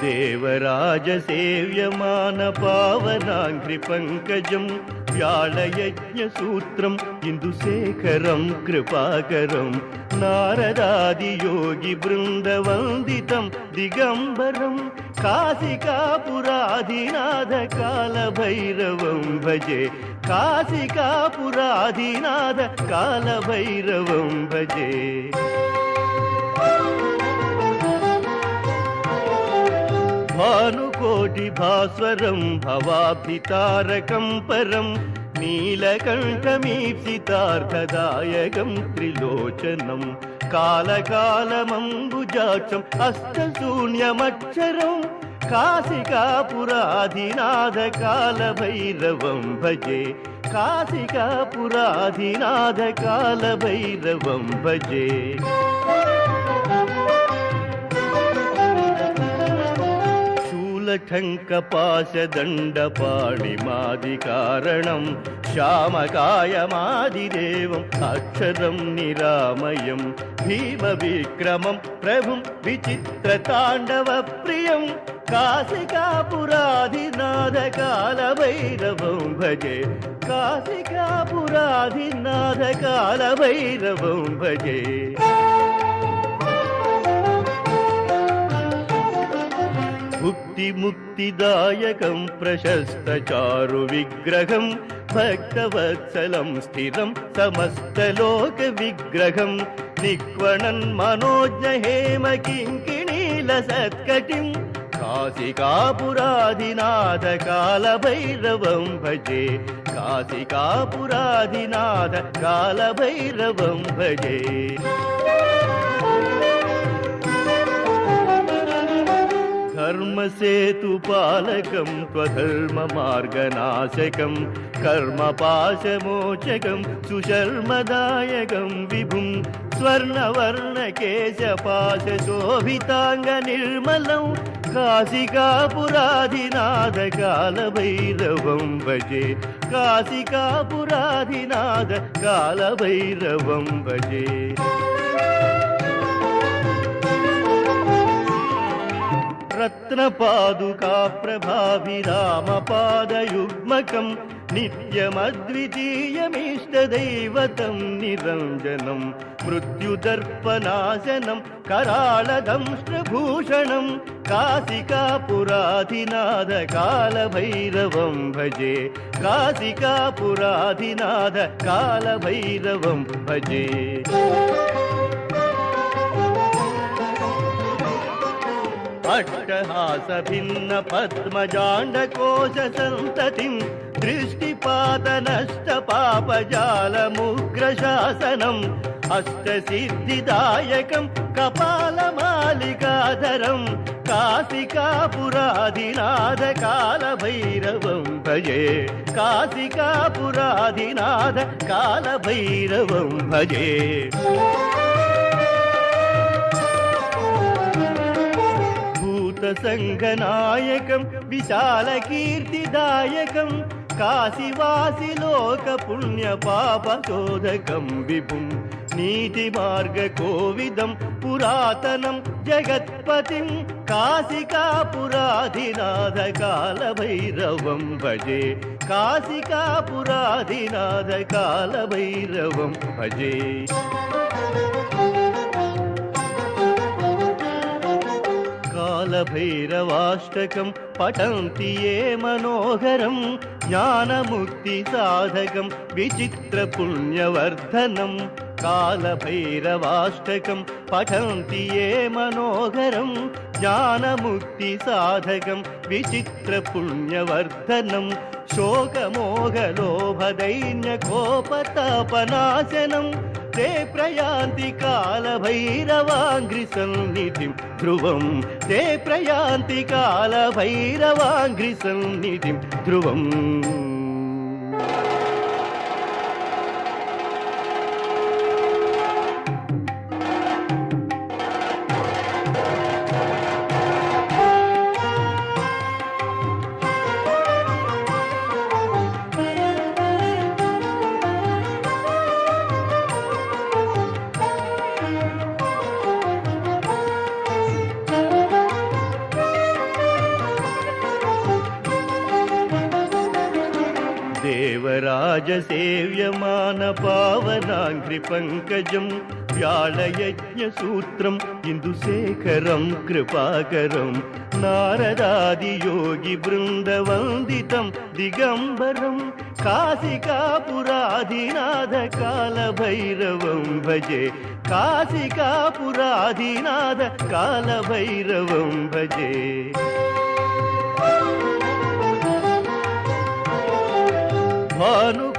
देवराजसेव्यमानपावनाङ्घ्रिपङ्कजं व्याळयज्ञसूत्रम् इन्दुशेखरं कृपाकरं नारदादियोगिवृन्दवन्दितं दिगम्बरं काशिकापुराधिनाथकालभैरवं भजे काशिकापुराधिनाथकालभैरवं भजे भानुकोटिभास्वरं भवाब्धितारकं परं नीलकण्ठमीप्सितार्थदायकं त्रिलोचनं कालकालमम्बुजाक्षम् अष्टशून्यमक्षरं काशिकापुराधिनाथकालभैरवं भजे काशिकापुराधिनाथकालभैरवं भजे शूलठङ्कपाशदण्डपाणिमादिकारणं श्यामकायमादिदेवम् अक्षरं निरामयं भीमविक्रमं प्रभुं विचित्रताण्डवप्रियं काशिकापुराधिनाथकालभैरवं भजे काशिकापुराधिनाथकालभैरवं भजे मुक्तिदायकं प्रशस्तचारुविग्रहं भक्तवत्सलं स्थिरं समस्तलोकविग्रहं निक्वणन् मनोज्ञहेमकिङ्किणीलसत्कटिं काशिकापुराधिनाथकालभैरवं भजे काशिकापुराधिनाथकालभैरवं भजे धर्मसेतुपालकं त्वधर्ममार्गनाशकं कर्मपाशमोचकं सुशर्मदायकं विभुं स्वर्णवर्णकेशपाशशोभिताङ्गनिर्मलं काशिकापुराधिनाथकालभैरवं भजे काशिकापुराधिनाथकालभैरवं भजे रत्नपादुकाप्रभाभिरामपादयुग्मकं नित्यमद्वितीयमीष्टदैवतं निरञ्जनं मृत्युदर्पनाशनं कराळदंष्ट्रभूषणं काशिकापुराधिनाथकालभैरवं भजे काशिकापुराधिनाथकालभैरवं भजे अट्टहासभिन्नपद्मजाण्डकोशसन्ततिं दृष्टिपातनष्टपापजालमुग्रशासनम् अष्टसिद्धिदायकं कपालमालिकाधरं काशिकापुराधिनाथकालभैरवं भजे काशिकापुराधिनाथकालभैरवं भजे संघनायकं विशालकीर्तिदायकं काशीवासिलोकपुण्यपापशोधकं विभुं नीतिमार्गकोविदं पुरातनं जगत्पतिं काशिकापुराधिनाथकालभैरवं भजे काशिकापुराधिनाथकालभैरवं भजे कालभैरवाष्टकं पठन्ति ये मनोहरं ज्ञानमुक्तिसाधकं विचित्रपुण्यवर्धनं कालभैरवाष्टकं पठन्ति ये मनोहरं ज्ञानमुक्तिसाधकं विचित्रपुण्यवर्धनं शोकमोहलोभदैन्यकोपतापनाशनं ते प्रयान्ति कालभैरवाङ्घ्रिसन्निधिं ध्रुवं ते प्रयान्ति कालभैरवाङ्घ्रिसन्निधिं ध्रुवम् राजसेव्यमान पावनाङ्घ्रिपङ्कजं व्याळयज्ञसूत्रम् इन्दुशेखरं कृपाकरं नारदादियोगिवृन्दवन्दितं दिगम्बरं काशिकापुराधिनाथकालभैरवं भजे काशिकापुराधिनाथकालभैरवं भजे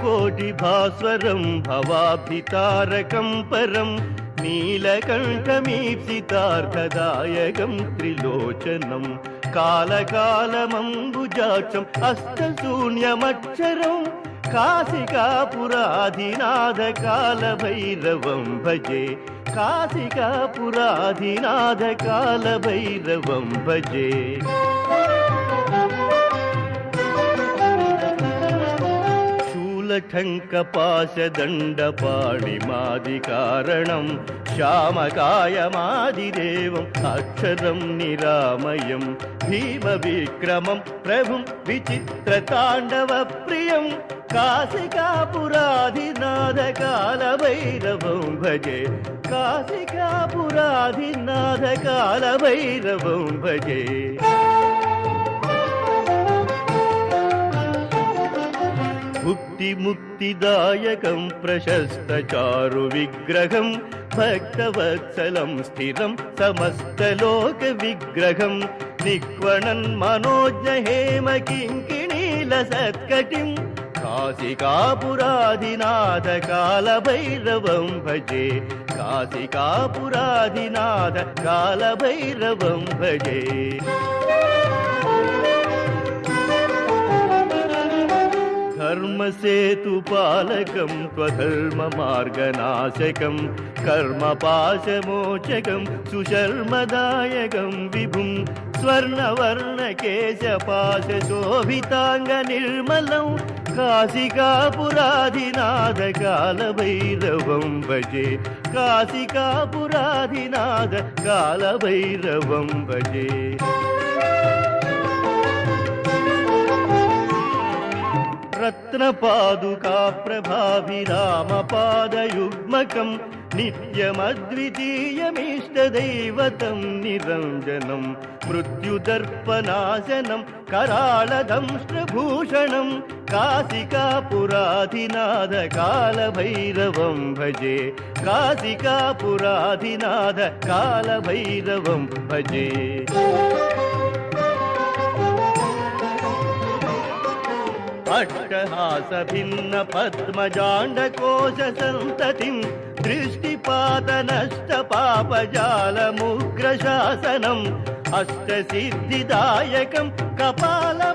भानुकोटिभास्वरं भवाब्धितारकं परं नीलकण्ठमीप्सितार्थदायकं त्रिलोचनं कालकालमम्बुजाक्षम् अष्टशून्यमक्षरं काशिकापुराधिनाथकालभैरवं भजे काशिकापुराधिनाथकालभैरवं भजे शूलठङ्कपाशदण्डपाणिमादिकारणं श्यामकायमादिदेवम् अक्षरं निरामयं भीमविक्रमं प्रभुं विचित्रताण्डवप्रियं काशिकापुराधिनाथकालभैरवं भजे काशिकापुराधिनाथकालभैरवं भजे मुक्तिदायकं प्रशस्तचारुविग्रहं भक्तवत्सलं स्थिरं समस्तलोकविग्रहं निक्वणन् मनोज्ञहेमकिङ्किणीलसत्कटिं काशिकापुराधिनाथकालभैरवं भजे काशिकापुराधिनाथकालभैरवं भजे धर्मसेतुपालकं त्वधर्ममार्गनाशकं कर्मपाशमोचकं सुशर्मदायकं विभुं स्वर्णवर्णकेशपाशशोभिताङ्गनिर्मलं काशिकापुराधिनाथकालभैरवं भजे काशिकापुराधिनाथकालभैरवं भजे रत्नपादुकाप्रभाभिरामपादयुग्मकं नित्यमद्वितीयमीष्टदैवतं निरञ्जनं मृत्युदर्पनाशनं कराळदंष्ट्रभूषणं काशिकापुराधिनाथकालभैरवं भजे काशिकापुराधिनाथकालभैरवं भजे अट्टहासभिन्नपद्मजाण्डकोशसन्ततिं दृष्टिपातनष्टपापजालमुग्रशासनम् अष्टसिद्धिदायकं कपालमालिकाधरं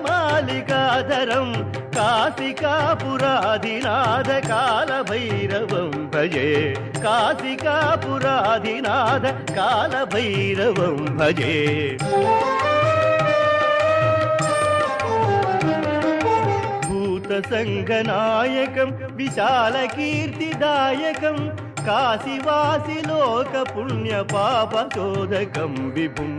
काशिकापुराधिनाथकालभैरवं भजे काशिकापुराधिनाथकालभैरवं भजे संगनायकं विशालकीर्तिदायकं काशिवासिलोकपुण्यपापशोधकं विभुं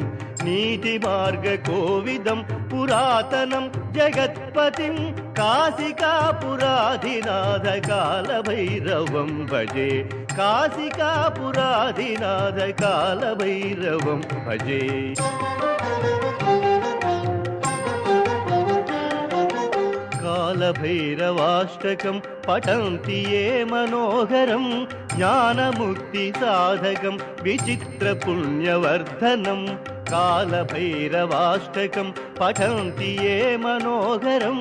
नीतिमार्गकोविदं पुरातनं जगत्पतिं काशिकापुराधिनाथकालभैरवं भजे काशिकापुराधिनाथकालभैरवं भजे कालभैरवाष्टकं पठन्ति ये मनोहरं ज्ञानमुक्तिसाधकं विचित्रपुण्यवर्धनं कालभैरवाष्टकं पठन्ति ये मनोहरं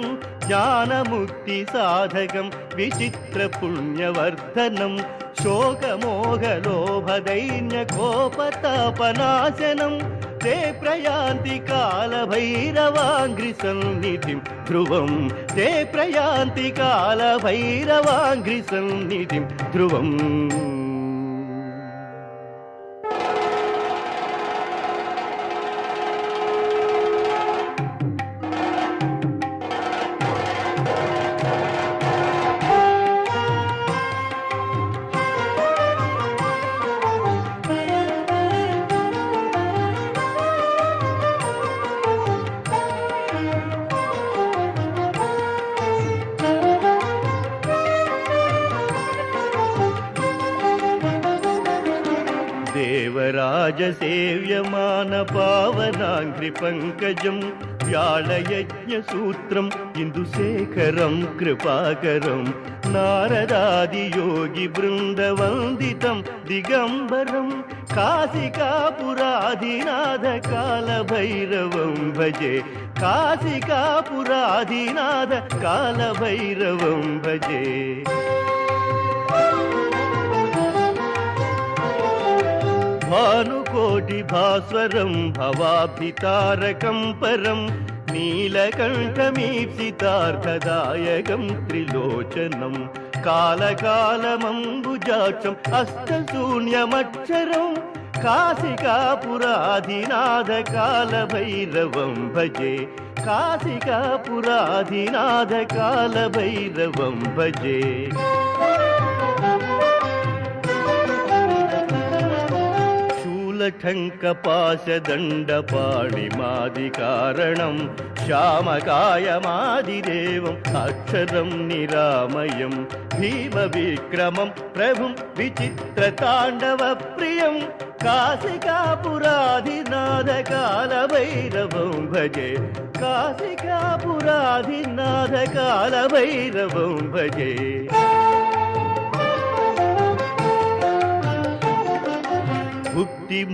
ज्ञानमुक्तिसाधकं विचित्रपुण्यवर्धनं शोकमोहलोभदैन्यकोपतापनाशनं ते प्रयान्ति कालभैरवाङ्घ्रिसन्निधिं ध्रुवं ते प्रयान्ति कालभैरवाङ्घ्रिसन्निधिं ध्रुवम् రాజసేవ్యమాన పావనాంఘ్రి పంకజం వ్యాళయజ్ఞసూత్రం ఇందుశేఖరం కృపాకరం నారదాదియోగి బృందవందితం దిగంబరం కాశికాపురాధినాథ కాలభైరవం భజే కాశికాపురాధినాథ కాలభైరవం భజే భానుకోటి భాస్వరం భవాభితారకం పరం నీలకంఠమీప్సితార్థదాయకం త్రిలోచనం కాలకాలమంబుజాక్షం అష్టశూన్యమక్షరం కాశికాపురాధినాథ కాలభైరవం భజే కాశికాపురాధినాథ కాలభైరవం భజే శూలఠంకపాశదండపాణిమాదికారణం శ్యామకాయమాదిదేవం అక్షరం నిరామయం భీమవిక్రమం ప్రభుం విచిత్రతాండవ ప్రియం కాశికాపురాధినాథ కాలభైరవం భజే కాశికాపురాధినాథ కాలభైరవం భజే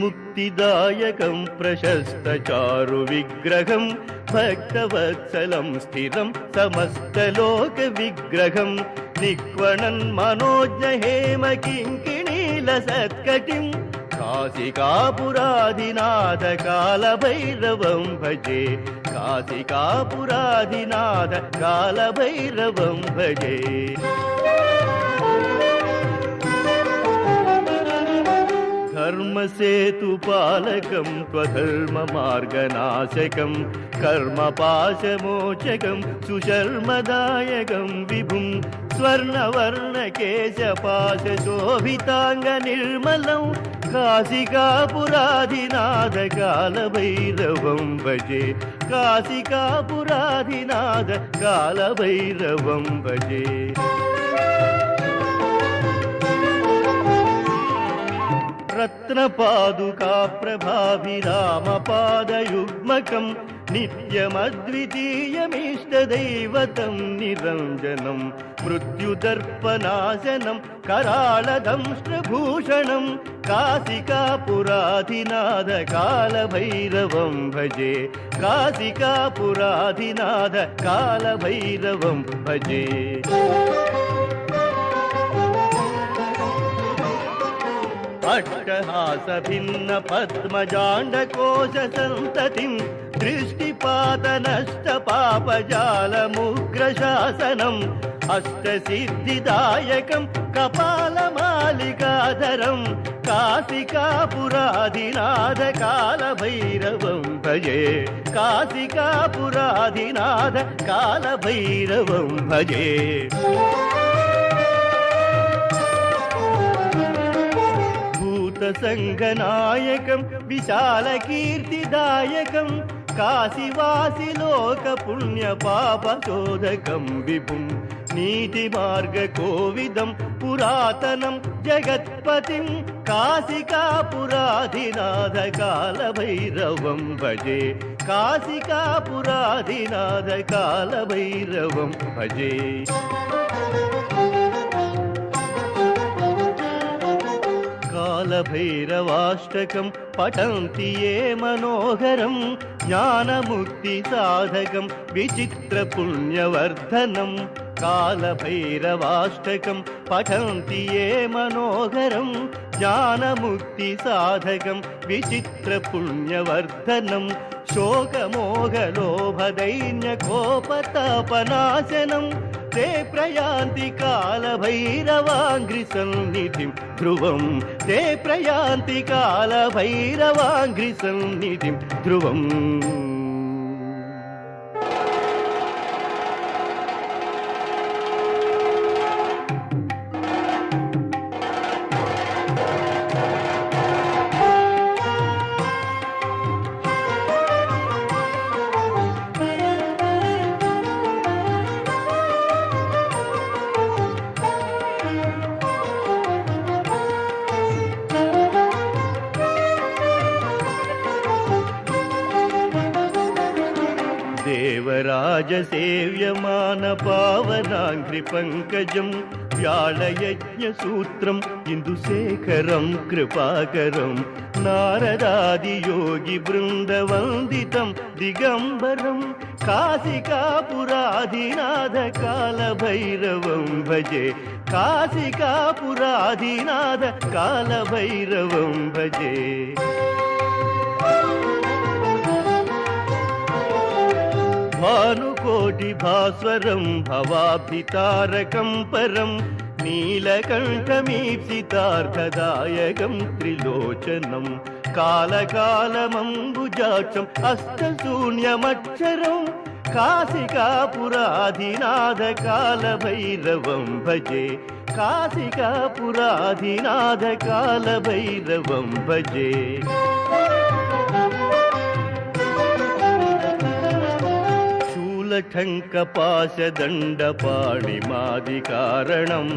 ముక్తిదాయకం ప్రశస్తచారు విగ్రహం భక్తవత్సలం స్థిరం సమస్తలోక విగ్రహం నిక్వణన్ మనోజ్ఞ హేమ కింకిణీల సత్కటిం కాశికాపురాధినాథ కాలభైరవం భజే కాశికాపురాధినాథ కాలభైరవం భజే ధర్మసేతుపాలకం త్వధర్మమార్గనాశకం కర్మపాశమోచకం సుశర్మదాయకం విభుం స్వర్ణవర్ణకేశపాశోభితాంగ నిర్మలం కాశికాపురాధినాథ కాలభైరవం భజే కాశికాపురాధినాథ కాలభైరవం భజే రత్నపాదుకా ప్రభాభిరామపాదయుగ్మకం నిత్యమద్వితీయమిష్టదైవతం నిరంజనం మృత్యుదర్పనాశనం कराळदंष्ट्रभूषणं काशिकापुराधिनाथ कालभैरवं भजे काशिकापुराधिनाथ कालभैरवं भजे अट्टहासभिन्न पद्मजाण्डकोशसन्ततिं दृष्टिपातनष्टपापजालमुग्रशासनम् अष्टसिद्धिदायकं कपालमालिकाधरं काशिकापुराधिनाथ कालभैरवं भजे काशिकापुराधिनाथ कालभैरवं भजे भूतसङ्घनायकं विशालकीर्तिदायकं काशिवासिलोकपुण्यपापशोधकं विभुं नीतिमार्गकोविदं पुरातनं जगत्पतिं काशिकापुराधिनाथ कालभैरवं भजे काशिकापुराधिनाथ कालभैरवं भजे कालभैरवाष्टकं पठन्ति ये मनोहरं ज्ञानमुक्तिसाधकं विचित्रपुण्यवर्धनं कालभैरवाष्टकं पठन्ति ये मनोहरं ज्ञानमुक्तिसाधकं विचित्रपुण्यवर्धनं शोकमोहलोभदैन्यकोपतापनाशनं ते प्रयान्ति कालभैरवाङ्घ्रिसन्निधिं ध्रुवं ते प्रयान्ति कालभैरवाङ्घ्रिसन्निधिं ध्रुवम् देवराजसेव्यमानपावनाङ्घ्रिपङ्कजं व्याळयज्ञसूत्रम् इन्दुशेखरं कृपाकरं नारदादियोगिवृन्दवन्दितं दिगम्बरं काशिकापुराधिनाथकालभैरवं भजे काशिकापुराधिनाथकालभैरवं भजे भानुकोटिभास्वरं भवाब्धितारकं परं नीलकण्ठमीप्सितार्थदायकं त्रिलोचनं कालकालमम्बुजाक्षम् अष्टशून्यमक्षरं काशिकापुराधिनाथकालभैरवं भजे काशिकापुराधिनाथकालभैरवं भजे शूलठङ्कपाशदण्डपाणिमादिकारणं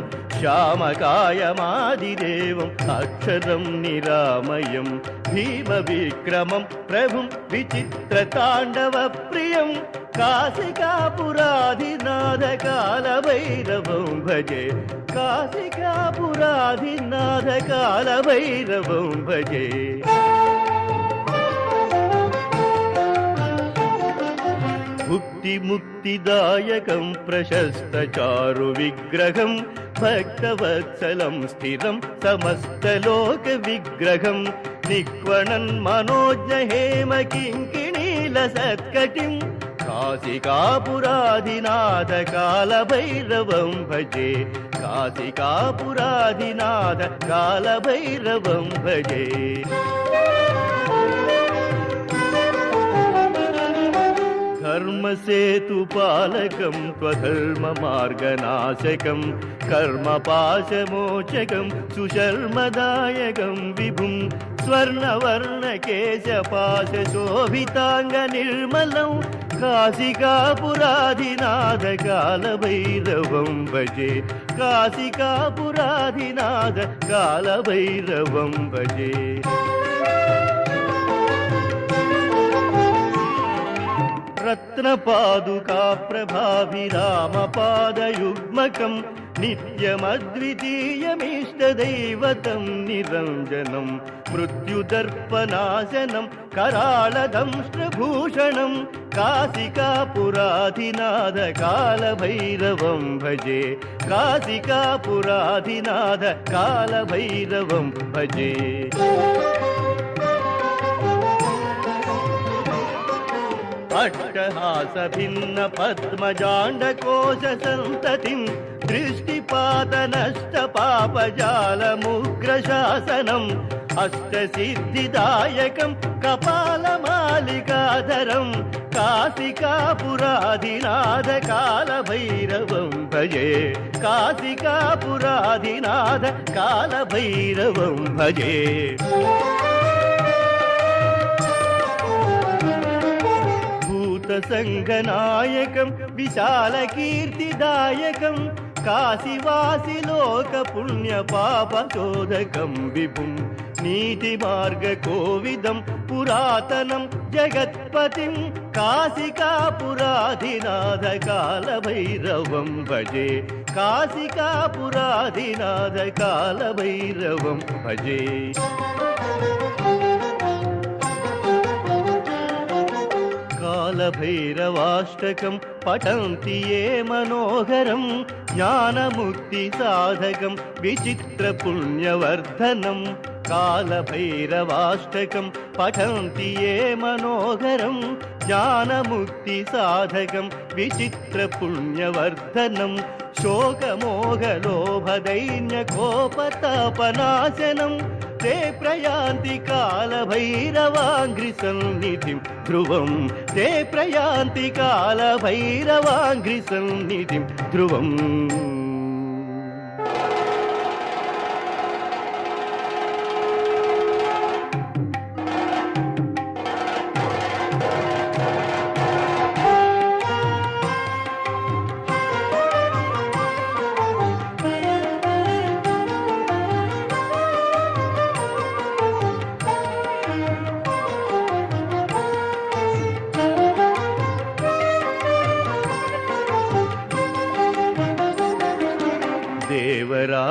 श्यामकायमादिदेवम् अक्षरं निरामयं भीमविक्रमं प्रभुं विचित्रताण्डवप्रियं काशिकापुराधिनाथकालभैरवं भजे काशिकापुराधिनाथकालभैरवं भजे मुक्तिदायकं प्रशस्तचारुविग्रहं भक्तवत्सलं स्थिरं समस्तलोकविग्रहं निक्वणन् मनोज्ञहेमकिङ्किणीलसत्कटिं काशिकापुराधिनाथकालभैरवं भजे काशिकापुराधिनाथकालभैरवं भजे धर्मसेतुपालकं त्वधर्ममार्गनाशकं कर्मपाशमोचकं सुशर्मदायकं विभुं स्वर्णवर्णकेशपाशशोभिताङ्गनिर्मलं काशिकापुराधिनाथकालभैरवं भजे काशिकापुराधिनाथकालभैरवं भजे रत्नपादुका प्रभाभिरामपादयुग्मकं नित्यमद्वितीयमीष्टदैवतं निरञ्जनं मृत्युदर्पनाशनं कराळदंष्ट्रभूषणं काशिकापुराधिनाथकालभैरवं भजे काशिकापुराधिनाथकालभैरवं भजे अट्टहासभिन्नपद्मजाण्डकोशसन्ततिं दृष्टिपातनष्टपापजालमुग्रशासनम् अष्टसिद्धिदायकं कपालमालिकाधरं काशिकापुराधिनाथकालभैरवं भजे काशिकापुराधिनाथकालभैरवं भजे संगनायकं विशालकीर्तिदायकं काशिवासिलोकपुण्यपापशोधकं विभुं नीतिमार्गकोविदं पुरातनं जगत्पतिं काशिकापुराधिनाथकालभैरवं भजे काशिकापुराधिनाथकालभैरवं भजे कालभैरवाष्टकं पठन्ति ये मनोहरं ज्ञानमुक्तिसाधकं विचित्रपुण्यवर्धनं कालभैरवाष्टकं पठन्ति ये मनोहरं ज्ञानमुक्तिसाधकं विचित्रपुण्यवर्धनं शोकमोहलोभदैन्यकोपतापनाशनं ते प्रयान्ति कालभैरवाङ्घ्रिसन्निधिं ध्रुवं ते प्रयान्ति कालभैरवाङ्घ्रिसन्निधिं ध्रुवम्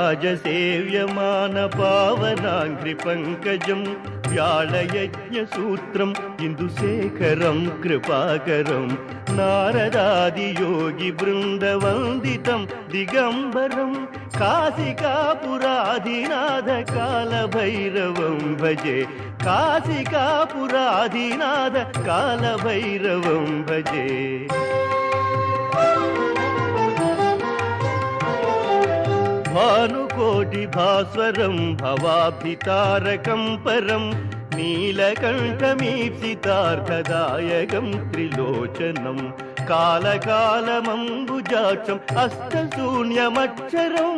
व्याजसेव्यमानपावनाङ्घ्रिपङ्कजं व्याळयज्ञसूत्रम् इन्दुशेखरं कृपाकरं नारदादियोगिवृन्दवन्दितं दिगम्बरं काशिकापुराधिनाथकालभैरवं भजे काशिकापुराधिनाथकालभैरवं भजे भानुकोटिभास्वरं भवाब्धितारकं परं नीलकण्ठमीप्सितार्थदायकं त्रिलोचनं कालकालमम्बुजाक्षम् अष्टशून्यमक्षरं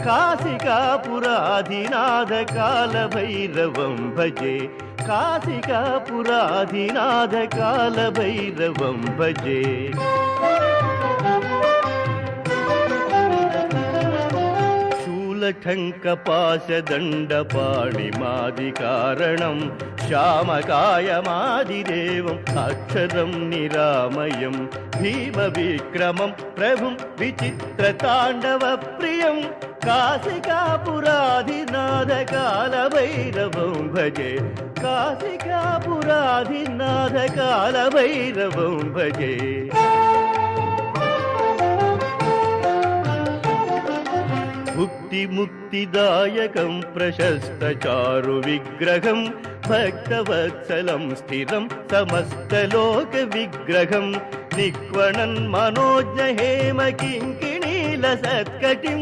काशिकापुराधिनाथकालभैरवं भजे काशिकापुराधिनाथकालभैरवं भजे शूलठङ्कपाशदण्डपाणिमादिकारणं श्यामकायमादिदेवम् अक्षरं निरामयं भीमविक्रमं प्रभुं विचित्रताण्डवप्रियं काशिकापुराधिनाथकालभैरवं भजे काशिकापुराधिनाथकालभैरवं भजे मुक्तिदायकं प्रशस्तचारुविग्रहं भक्तवत्सलं स्थिरं समस्तलोकविग्रहं निक्वणन् मनोज्ञहेमकिङ्किणीलसत्कटिं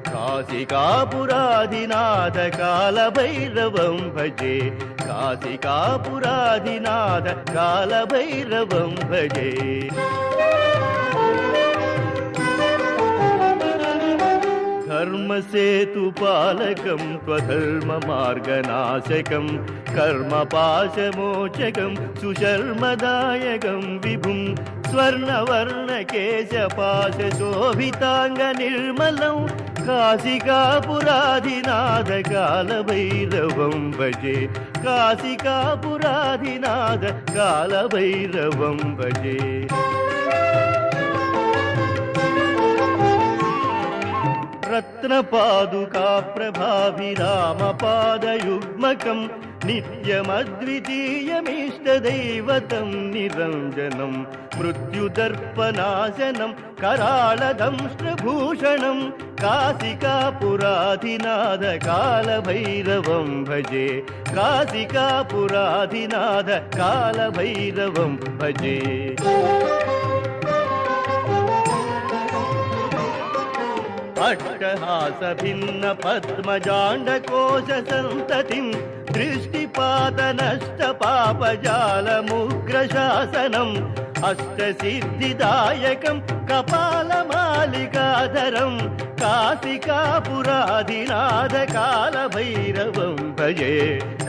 काशिकापुराधिनाथकालभैरवं भजे काशिकापुराधिनाथकालभैरवं भजे धर्मसेतुपालकं त्वधर्ममार्गनाशकं कर्मपाशमोचकं सुशर्मदायकं विभुं स्वर्णवर्णकेशपाशशोभिताङ्गनिर्मलं काशिकापुराधिनाथकालभैरवं भजे काशिकापुराधिनाथकालभैरवं भजे रत्नपादुकाप्रभाभिरामपादयुग्मकं नित्यमद्वितीयमीष्टदैवतं निरञ्जनं मृत्युदर्पनाशनं कराळदंष्ट्रभूषणं काशिकापुराधिनाथकालभैरवं भजे काशिकापुराधिनाथकालभैरवं भजे अट्टहासभिन्नपद्मजाण्डकोशसन्ततिं दृष्टिपातनष्टपापजालमुग्रशासनम् अष्टसिद्धिदायकं कपालमालिकाधरं काशिकापुराधिनाथकालभैरवं भजे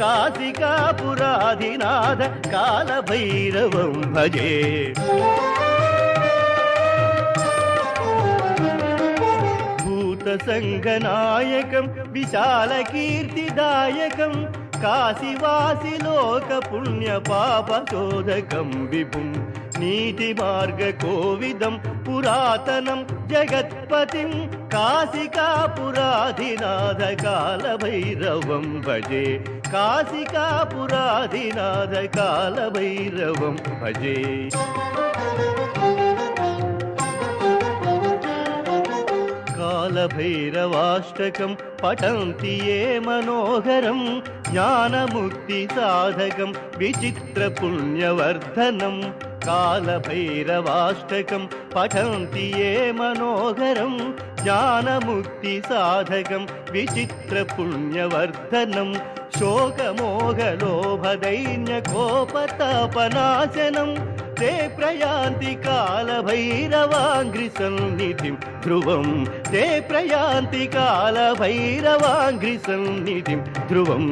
काशिकापुराधिनाथकालभैरवं भजे संगनायकं विशालकीर्तिदायकं काशीवासिलोकपुण्यपापशोधकं विभुं नीतिमार्गकोविदं पुरातनं जगत्पतिं काशिकापुराधिनाथकालभैरवं भजे काशिकापुराधिनाथकालभैरवं भजे कालभैरवाष्टकं पठन्ति ये मनोहरं ज्ञानमुक्तिसाधकं विचित्रपुण्यवर्धनं कालभैरवाष्टकं पठन्ति ये मनोहरं ज्ञानमुक्तिसाधकं विचित्रपुण्यवर्धनं शोकमोहलोभदैन्यकोपतापनाशनं ते प्रयान्ति कालभैरवाङ्घ्रिसन्निधिं ध्रुवं ते प्रयान्ति कालभैरवाङ्घ्रिसन्निधिं ध्रुवम्